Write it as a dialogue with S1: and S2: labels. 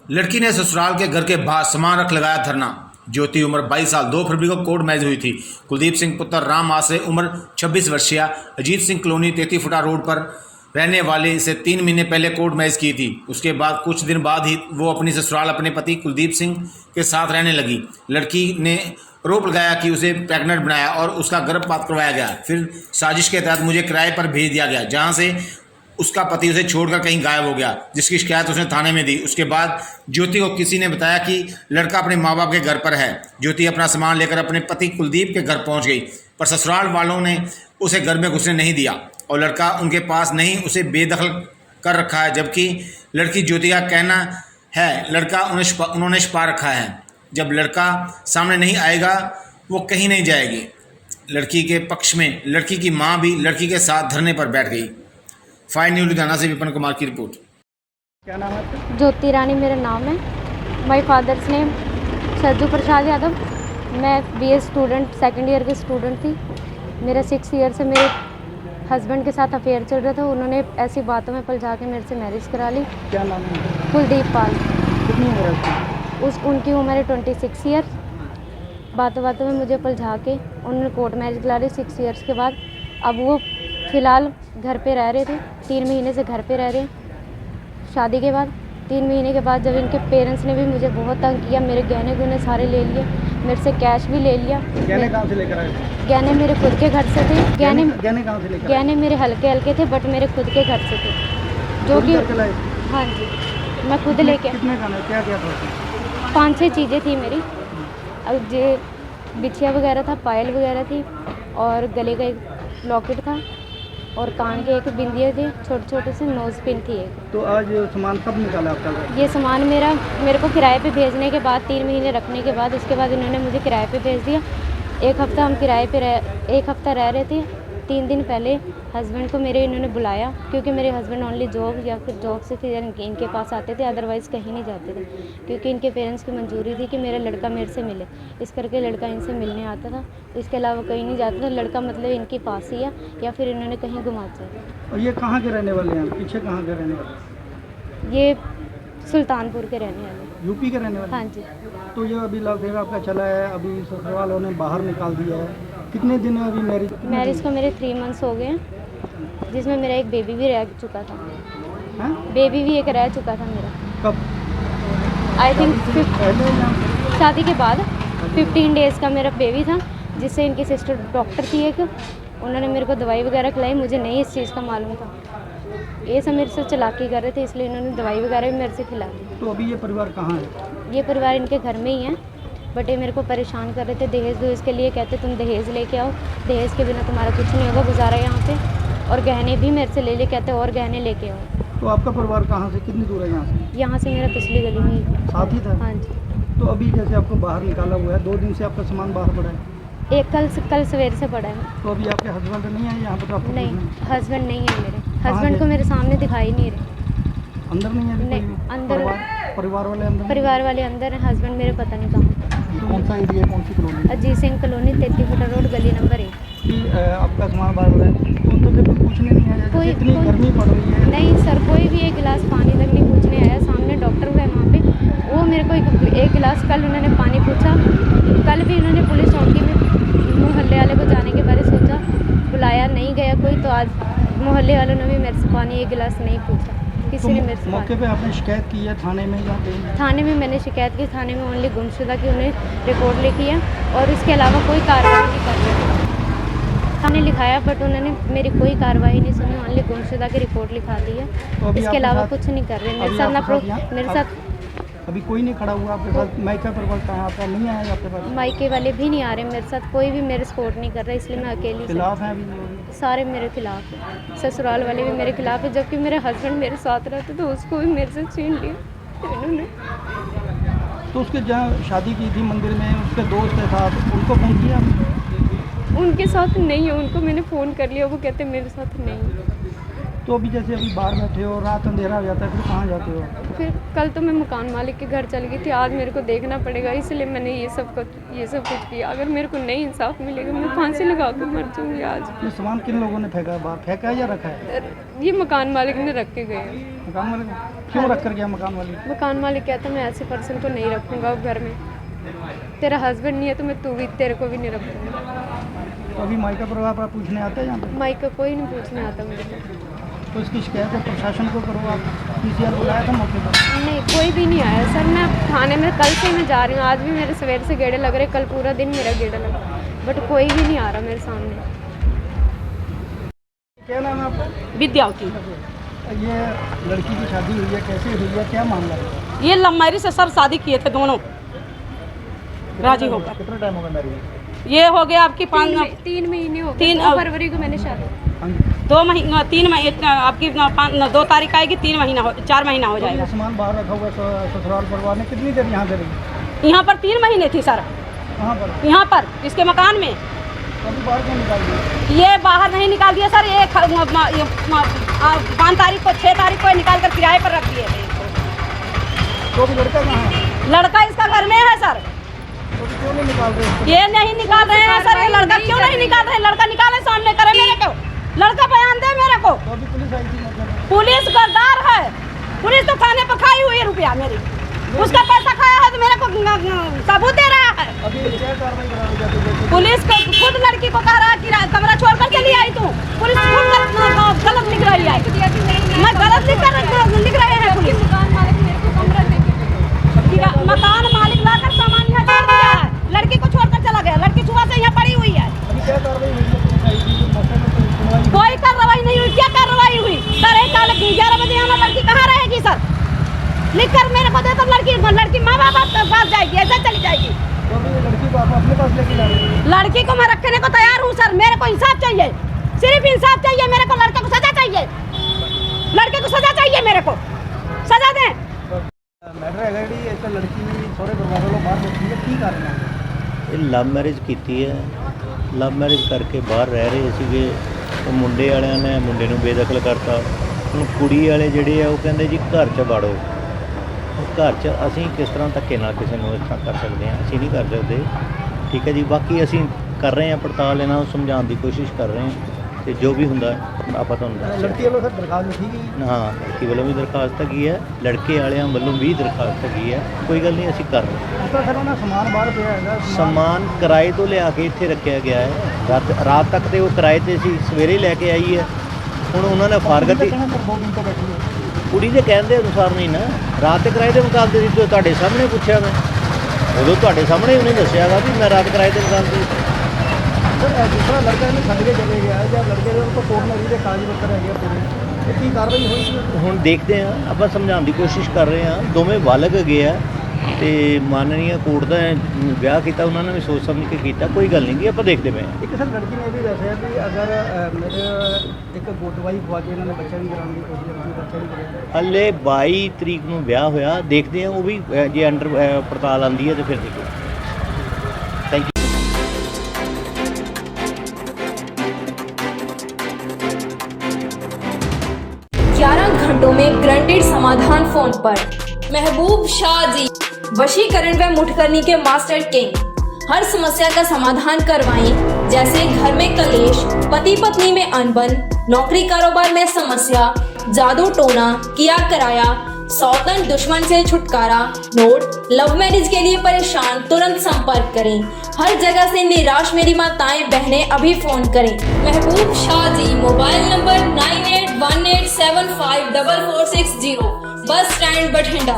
S1: लड़की ने ससुराल के घर के बाहर सामान रख लगाया धरना। ज्योति उम्र 22 साल 2 फरवरी को कोर्ट मैरिज हुई थी। कुलदीप सिंह पुत्र राम आश्रय उम्र 26 वर्षीय अजीत सिंह कॉलोनी 33 फुटा रोड पर रहने वाले से 3 महीने पहले कोर्ट मैरिज की थी। उसके बाद कुछ दिन बाद ही वो अपनी ससुराल अपने पति कुलदीप सिंह के साथ रहने लगी। लड़की ने आरोप लगाया कि उसे प्रेग्नेंट बनाया और उसका गर्भपात करवाया गया। फिर साजिश के तहत मुझे किराए पर भेज दिया गया, जहां से उसका पति उसे छोड़कर कहीं गायब हो गया, जिसकी शिकायत उसने थाने में दी। उसके बाद ज्योति को किसी ने बताया कि लड़का अपने माँ बाप के घर पर है। ज्योति अपना सामान लेकर अपने पति कुलदीप के घर पहुंच गई, पर ससुराल वालों ने उसे घर में घुसने नहीं दिया और लड़का उनके पास नहीं, उसे बेदखल कर रखा है। जबकि लड़की ज्योति का कहना है लड़का उन्होंने छिपा रखा है। जब लड़का सामने नहीं आएगा वो कहीं नहीं जाएगी। लड़की के पक्ष में लड़की की माँ भी लड़की के साथ धरने पर बैठ गई। फाइव न्यूज लुधियाना से विपिन कुमार की रिपोर्ट।
S2: क्या नाम है आपका?
S3: ज्योति रानी मेरा नाम है। My father's name Sajju Prasad Yadav. मैं बीए स्टूडेंट सेकंड ईयर की स्टूडेंट थी। मेरा 6 ईयर से मेरे हस्बैंड के साथ अफेयर चल रहा था। उन्होंने ऐसी बातों में पलझा के मेरे से मैरिज करा ली।
S2: क्या नाम है?
S3: कुलदीप पाल।
S2: कितनी उम्र है उसकी?
S3: उनकी उम्र है 26 ईयर। बातों बातों में मुझे पलझा के उन्होंने कोर्ट मैरिज करा ली 6 ईयर्स के बाद। अब वो फ़िलहाल घर पे रह रहे थे, 3 महीने से घर पे रह रहे हैं शादी के बाद। 3 महीने के बाद जब इनके पेरेंट्स ने भी मुझे बहुत तंग किया, मेरे गहने गुने सारे ले लिए, मेरे से कैश भी ले लिया।
S2: गहने कहाँ से लेकर आए थे?
S3: गहने मेरे खुद के घर से थे।
S2: गहने कहाँ से लेकर आए?
S3: गहने मेरे हल्के हल्के थे, बट मेरे खुद के घर से थे, जो
S2: खुद
S3: कि
S2: करके लाए थे?
S3: हाँ जी, मैं खुद लेके।
S2: कितने गहने, क्या क्या था उसमें?
S3: 5-6 चीज़ें थी मेरी। अब जे बिछिया वगैरह था, पायल वगैरह थी, और गले का एक लॉकेट था, और कान के एक बिंदिया थे, छोटे छोटे से नोज पिन थी एक।
S2: तो आज सामान कब निकाला आपका?
S3: ये सामान मेरे को किराए पे भेजने के बाद, 3 महीने रखने के बाद, उसके बाद इन्होंने मुझे किराए पे भेज दिया। एक हफ़्ता हम किराए पे एक हफ़्ता रह रहे थे। 3 दिन पहले हस्बैंड को मेरे इन्होंने बुलाया, क्योंकि मेरे हस्बैंड ओनली जॉब या फिर जॉब से फिर इनके पास आते थे, अदरवाइज़ कहीं नहीं जाते थे, क्योंकि इनके पेरेंट्स की मंजूरी थी कि मेरा लड़का मेरे से मिले। इस करके लड़का इनसे मिलने आता था, इसके अलावा कहीं नहीं जाता था। लड़का मतलब इनके पास ही है, या फिर इन्होंने कहीं घुमा दिया।
S2: और ये कहाँ के रहने वाले हैं? पीछे कहाँ के रहने वाले?
S3: ये सुल्तानपुर के रहने वाले।
S2: यूपी के रहने वाले?
S3: हाँ जी।
S2: तो ये अभी लव आपका चला है, अभी ससुराल वालों ने बाहर निकाल दिया है। कितने दिन है अभी
S3: मैरिज को मेरे 3 मंथ्स हो गए हैं, जिसमें मेरा एक बेबी भी रह चुका था।
S2: हैं?
S3: बेबी भी एक रह चुका था मेरा।
S2: कब?
S3: आई थिंक
S2: पहले या
S3: शादी के बाद 15 डेज़ का मेरा बेबी था, जिससे इनकी सिस्टर डॉक्टर थी एक, उन्होंने मेरे को दवाई वगैरह खिलाई। मुझे नहीं इस चीज़ का मालूम था, ये सब मेरे से चालाकी कर रहे थे, इसलिए इन्होंने दवाई वगैरह भी मेरे से खिला दी।
S2: तो अभी ये परिवार कहाँ है?
S3: ये परिवार इनके घर में ही है, बट ये मेरे को परेशान कर रहे थे दहेज के लिए। कहते तुम दहेज लेके आओ, दहेज के बिना तुम्हारा कुछ नहीं होगा गुजारा यहाँ पे, और गहने भी मेरे से ले कहते और गहने लेके आओ।
S2: तो आपका परिवार कहाँ से, कितनी दूर है यहाँ से?
S3: यहाँ से मेरा पिछली गली में ही
S2: साथ ही था?
S3: हाँ जी।
S2: तो अभी जैसे आपको बाहर निकाला हुआ है, 2 दिन से आपका सामान बाहर पड़ा है,
S3: एक कल सवेर से पड़ा है।
S2: तो अभी आपके हस्बैंड नहीं है यहाँ पर? तो आपको
S3: नहीं, हस्बैंड नहीं है मेरे।
S2: कहाँ
S3: हस्बैंड को
S2: गए?
S3: मेरे सामने दिखाई नहीं रहे।
S2: अंदर नहीं है?
S3: नहीं,
S2: कोई
S3: अंदर
S2: परिवार वाले अंदर?
S3: परिवार वाले अंदर हैं, हस्बैंड मेरे पता नहीं कहाँ।
S2: कौन सा एरिया, कौन सी कॉलोनी?
S3: अजीत सिंह कॉलोनी 33 फुटा रोड, गली नंबर 1।
S2: कि आपका सामान बाहर पड़ा है, तो उनको तो पूछने नहीं आया?
S3: कोई-
S2: इतनी
S3: कोई-
S2: गर्मी पड़ रही है।
S3: नहीं सर, कोई भी एक गिलास पानी तक नहीं पूछने आया। सामने डॉक्टर हुआ है वहाँ पे, वो मेरे को एक गिलास कल उन्होंने पानी पूछा। कल भी उन्होंने पुलिस चौकी में मोहल्ले वाले को जाने के बारे सोचा, बुलाया नहीं गया कोई, तो आज मोहल्ले वालों ने भी मेरे से पानी एक गिलास नहीं पूछा, किसी ने मेरे से
S2: मौके पे आपने शिकायत की है थाने में या कहीं?
S3: थाने में मैंने शिकायत की। थाने में ओनली गुमशुदा की उन्हें रिपोर्ट लिखी है, और इसके अलावा कोई कार्रवाई नहीं कर रहे। थाने लिखाया, बट उन्होंने मेरी कोई कार्रवाई नहीं सुनी, ओनली गुमशुदा की रिपोर्ट लिखा दी है।
S2: तो अभी
S3: इसके
S2: आपके
S3: अलावा
S2: साथ-
S3: कुछ नहीं कर रहे मेरे
S2: अभी
S3: साथ ना।
S2: आपके साथ यहाँ-
S3: मेरे साथ
S2: अभी कोई नहीं खड़ा हुआ आपके साथ? माइका परिवार कहाँ आपका नहीं आया आपके पास?
S3: मायके वाले भी नहीं आ रहे मेरे साथ, कोई भी मेरे सपोर्ट नहीं कर रहा, इसलिए मैं अकेली से।
S2: खिलाफ हैं अभी लोग?
S3: सारे मेरे खिलाफ है, ससुराल वाले भी मेरे खिलाफ है, जबकि मेरे हस्बैंड मेरे साथ रहते तो उसको भी मेरे से छीन लिया इन्होंने।
S2: तो उसके जहाँ शादी की थी मंदिर में, उसके दोस्त के साथ, उनको फोन किया आपने?
S3: उनके साथ नहीं है, उनको मैंने फ़ोन कर लिया, वो कहते मेरे साथ नहीं है।
S2: तो अभी जैसे अभी बाहर बैठे हो, रात अंधेरा हो जाता है, फिर कहाँ जाते हो?
S4: फिर कल तो मैं मकान मालिक के घर चली गई थी, आज मेरे को देखना पड़ेगा, इसलिए मैंने ये सब कुछ किया। अगर मेरे को नहीं इंसाफ मिलेगा मैं फांसी लगा के मर जाऊँगी आज।
S2: ये सामान किन लोगों ने फेंका है बाहर? फेंका है या रखा है?
S4: ये मकान मालिक ने रख के गए।
S2: मकान वाले क्यों रख कर गया मकान वाले?
S4: मकान मालिक कहता मैं ऐसे पर्सन को नहीं रखूँगा घर में, तेरा हस्बैंड नहीं है तो मैं तेरे को भी नहीं रखूँगा।
S2: तो अभी मायका परिवार पर पूछने आते हैं यहाँ पे?
S4: माइक का कोई नहीं पूछने आता मेरे को।
S2: तो इसकी शिकायत है प्रशासन को करो आप? पीसीआर बुलाया था मौके पर?
S4: नहीं, कोई भी नहीं आया सर। मैं थाने में कल से मैं जा रही हूँ, आज भी मेरे सवेर से गेड़े लग रहे, कल पूरा दिन मेरा गेड़ा लगा, बट कोई भी नहीं आ रहा मेरे सामने।
S2: क्या नाम है आपका?
S5: विद्यावती।
S2: ये लड़की की शादी हुई है, कैसे हुई है, क्या मामला है?
S5: ये लव मैरिज से सर शादी किए थे दोनों राजी होकर।
S2: कितना टाइम हो गया मैरिज?
S5: ये हो गया आपकी
S4: 3 महीने हो गए।
S5: 3
S4: फरवरी को मैंने शादी।
S5: 2 महीने 3 महीने आपकी 2 तारीख आएगी, 4 महीना हो जाएगा।
S2: ये सामान बाहर रखा हुआ है ससुराल परिवार ने, कितनी देर यहाँ पे रही?
S5: यहाँ पर 3 महीने थी सर,
S2: कहाँ पर?
S5: यहाँ पर इसके मकान में।
S2: अभी बाहर क्यों निकाल दिया?
S5: ये बाहर नहीं निकाल दिया सर, ये 5 तारीख को 6 तारीख को निकाल कर किराए पर रख दिए थे।
S2: तो अभी लड़का कहाँ है?
S5: लड़का इसका घर में है सर।
S2: तो अभी क्यों नहीं निकाल रहे?
S5: ये नहीं निकाल रहे हैं सर, ये लड़का क्यों नहीं निकाल रहे? लड़का निकाले सामने करे मेरे को, लड़का बयान दे मेरे को।
S2: तो अभी पुलिस आई थी मौके पर?
S5: पुलिस गद्दार है, पुलिस तो थाने पर खाई हुई है रुपया मेरी, उसका पैसा खाया है तो मेरे को सबूत दे रहा है।
S2: अभी क्या कार्रवाई कराई जाती है?
S5: पुलिस को खुद लड़की को कह रहा है कि कमरा छोड़ कर चली आई तू। पुलिस खुद गलत लिख रही है, मैं गलत लिख रहे हैं पुलिस। मकान मालिक लाकर सामान यहाँ छोड़ दिया है, लड़की को छोड़कर चला गया, लड़की सुबह से यहाँ पड़ी हुई है।
S2: अभी क्या कार्रवाई हुई है? पुलिस आई थी, मौके में कोई सुनवाई?
S5: कोई कार्रवाई नहीं हुई। क्या कार्रवाई हुई सर? 11 बजे आना, लड़की कहाँ रहेगी सर? लिख कर मेरे को दे तो लड़की माँ बाप के पास जाएगी, ऐसे चली जाएगी।
S2: तो अभी लड़की को आप अपने पास लेके जा रहे हैं?
S5: लड़की को मैं रखने को तैयार हूँ सर, मेरे को इंसाफ चाहिए, सिर्फ इंसाफ चाहिए मेरे को। लड़के को सजा चाहिए, लड़के को सजा चाहिए, मेरे को सजा दें।
S2: मैटर है कि एक लड़की ने सोरे परिवार वालों बाहर बैठी है, की कारण है?
S6: ਇਹ ਲਵ ਮੈਰਿਜ ਕੀਤੀ ਹੈ। ਲਵ ਮੈਰਿਜ ਕਰਕੇ ਬਾਹਰ ਰਹਿ ਰਹੇ ਸੀਗੇ, ਉਹ ਮੁੰਡੇ ਵਾਲਿਆਂ ਨੇ ਮੁੰਡੇ ਨੂੰ ਬੇਦਖਲ ਕਰਤਾ। ਹੁਣ ਕੁੜੀ ਵਾਲੇ ਜਿਹੜੇ ਆ ਉਹ ਕਹਿੰਦੇ ਜੀ ਘਰ 'ਚ ਵੜੋ। ਘਰ 'ਚ ਅਸੀਂ ਕਿਸ ਤਰ੍ਹਾਂ ਧੱਕੇ ਨਾਲ ਕਿਸੇ ਨੂੰ ਇਸ ਤਰ੍ਹਾਂ ਕਰ ਸਕਦੇ ਹਾਂ? ਅਸੀਂ ਨਹੀਂ ਕਰ ਸਕਦੇ, ਠੀਕ ਹੈ ਜੀ। ਬਾਕੀ ਅਸੀਂ ਕਰ ਰਹੇ ਹਾਂ ਪੜਤਾਲ, ਇਹਨਾਂ ਨੂੰ ਸਮਝਾਉਣ ਦੀ ਕੋਸ਼ਿਸ਼ ਕਰ ਰਹੇ ਹਾਂ, ਤੇ ਜੋ ਵੀ ਹੁੰਦਾ ਆਪਾਂ ਤੁਹਾਨੂੰ ਦੱਸ ਦਿਆਂਗੇ।
S2: ਲੜਕੀ ਵੱਲੋਂ ਸਰ ਦਰਖਾਸਤ ਲਿਖੀ ਗਈ?
S6: ਹਾਂ, ਲੜਕੀ ਵੱਲੋਂ ਵੀ ਦਰਖਾਸਤ ਹੈਗੀ ਹੈ, ਲੜਕੇ ਵਾਲਿਆਂ ਵੱਲੋਂ ਵੀ ਦਰਖਾਸਤ ਹੈਗੀ ਹੈ। ਕੋਈ ਗੱਲ ਨਹੀਂ, ਅਸੀਂ ਕਰ ਰਹੇ ਹਾਂ।
S2: ਉਸ ਤਰ੍ਹਾਂ ਸਰ ਉਹਨਾਂ ਸਮਾਨ ਬਾਹਰ ਪਿਆ ਹੈਗਾ?
S6: ਸਮਾਨ ਕਿਰਾਏ ਤੋਂ ਲਿਆ ਕੇ ਇੱਥੇ ਰੱਖਿਆ ਗਿਆ ਹੈ। ਰਾਤ ਤੱਕ ਤੇ ਉਹ ਕਿਰਾਏ ਤੇ ਸੀ, ਸਵੇਰੇ ਲੈ ਕੇ ਆਈ ਹੈ। ਹੁਣ ਉਹਨਾਂ ਨੇ ਫਾਰਗਤੀ
S2: ਸਰ 2 ਦਿਨ ਤੋਂ ਬੈਠੀ ਹੈ।
S6: ਕੁੜੀ ਦੇ ਕਹਿਣ ਦੇ ਅਨੁਸਾਰ ਨਹੀਂ ਨਾ, ਰਾਤ ਤੇ ਕਿਰਾਏ ਦੇ ਮੁਕਾਬਲੇ ਸੀ। ਜੋ ਤੁਹਾਡੇ ਸਾਹਮਣੇ ਪੁੱਛਿਆ ਮੈਂ, ਉਦੋਂ ਤੁਹਾਡੇ ਸਾਹਮਣੇ ਉਹਨੇ ਦੱਸਿਆਗਾ ਵੀ ਮੈਂ ਰਾਤ ਕਿਰਾਏ ਦੇ ਮੁਕਾਬਲੇ।
S2: ਸਰ ਦੂਸਰਾ ਲੜਕਾ ਇਹਨੂੰ ਛੱਡ ਕੇ ਚਲੇ ਗਿਆ ਜਾਂ ਲੜਕੇ ਦੇ ਕੋਲ ਕੋਰਟ ਮੈਰਿਜ ਦੇ ਕਾਗਜ਼ ਪੱਤਰ ਹੈਗੇ ਪੂਰੇ, ਇਹ ਕੀ ਕਾਰਵਾਈ ਹੋਈ ਸੀ?
S6: ਹੁਣ ਦੇਖਦੇ ਹਾਂ, ਆਪਾਂ ਸਮਝਾਉਣ ਦੀ ਕੋਸ਼ਿਸ਼ ਕਰ ਰਹੇ ਹਾਂ। ਦੋਵੇਂ ਬਾਲਗ ਹੈਗੇ ਆ ਤੇ ਮਾਨਨੀय ਕੋਰਟ ਦਾ ਵਿਆਹ ਕੀਤਾ, ਉਹਨਾਂ ਨੇ ਵੀ ਸੋਚ ਸਮਝ ਕੇ ਕੀਤਾ। ਕੋਈ ਗੱਲ ਨਹੀਂ ਗੀ, ਆਪਾਂ ਦੇਖਦੇ ਪਏ ਹਾਂ।
S2: ਇੱਕ ਸਰ ਲੜਕੀ ਨੇ ਇਹ ਵੀ ਦੱਸਿਆ ਵੀ ਅਗਰ ਮੇਰੇ ਇੱਕ ਗੋਦਵਾਈ ਖਵਾ ਕੇ ਇਹਨਾਂ ਨੇ ਬੱਚਾ ਵੀ ਕਰਾਉਣ ਦੀ ਕੋਸ਼ਿਸ਼ ਕੀਤੀ, ਬੱਚਾ ਵੀ ਕਰਿਆ।
S6: ਹਲੇ 22 ਤਰੀਕ ਨੂੰ ਵਿਆਹ ਹੋਇਆ, ਦੇਖਦੇ ਹਾਂ ਉਹ ਵੀ ਜੇ ਅੰਡਰ ਪੜਤਾਲ ਆਉਂਦੀ ਹੈ ਤੇ ਫਿਰ ਦੇਖੋ। Thank you.
S7: 11 घंटों में ग्रांटेड समाधान फोन पर। महबूब शादी वशीकरण व मुठकरनी के मास्टर किंग। हर समस्या का समाधान करवाएं, जैसे घर में कलेश, पति पत्नी में अनबन, नौकरी कारोबार में समस्या, जादू टोना, किया कराया, सौतन दुश्मन से छुटकारा, नोट, लव मैरिज के लिए परेशान, तुरंत संपर्क करें। हर जगह से निराश मेरी माताएं बहनें अभी फोन करें। महबूब शादी, mobile number 9818754460, bus stand Bathinda.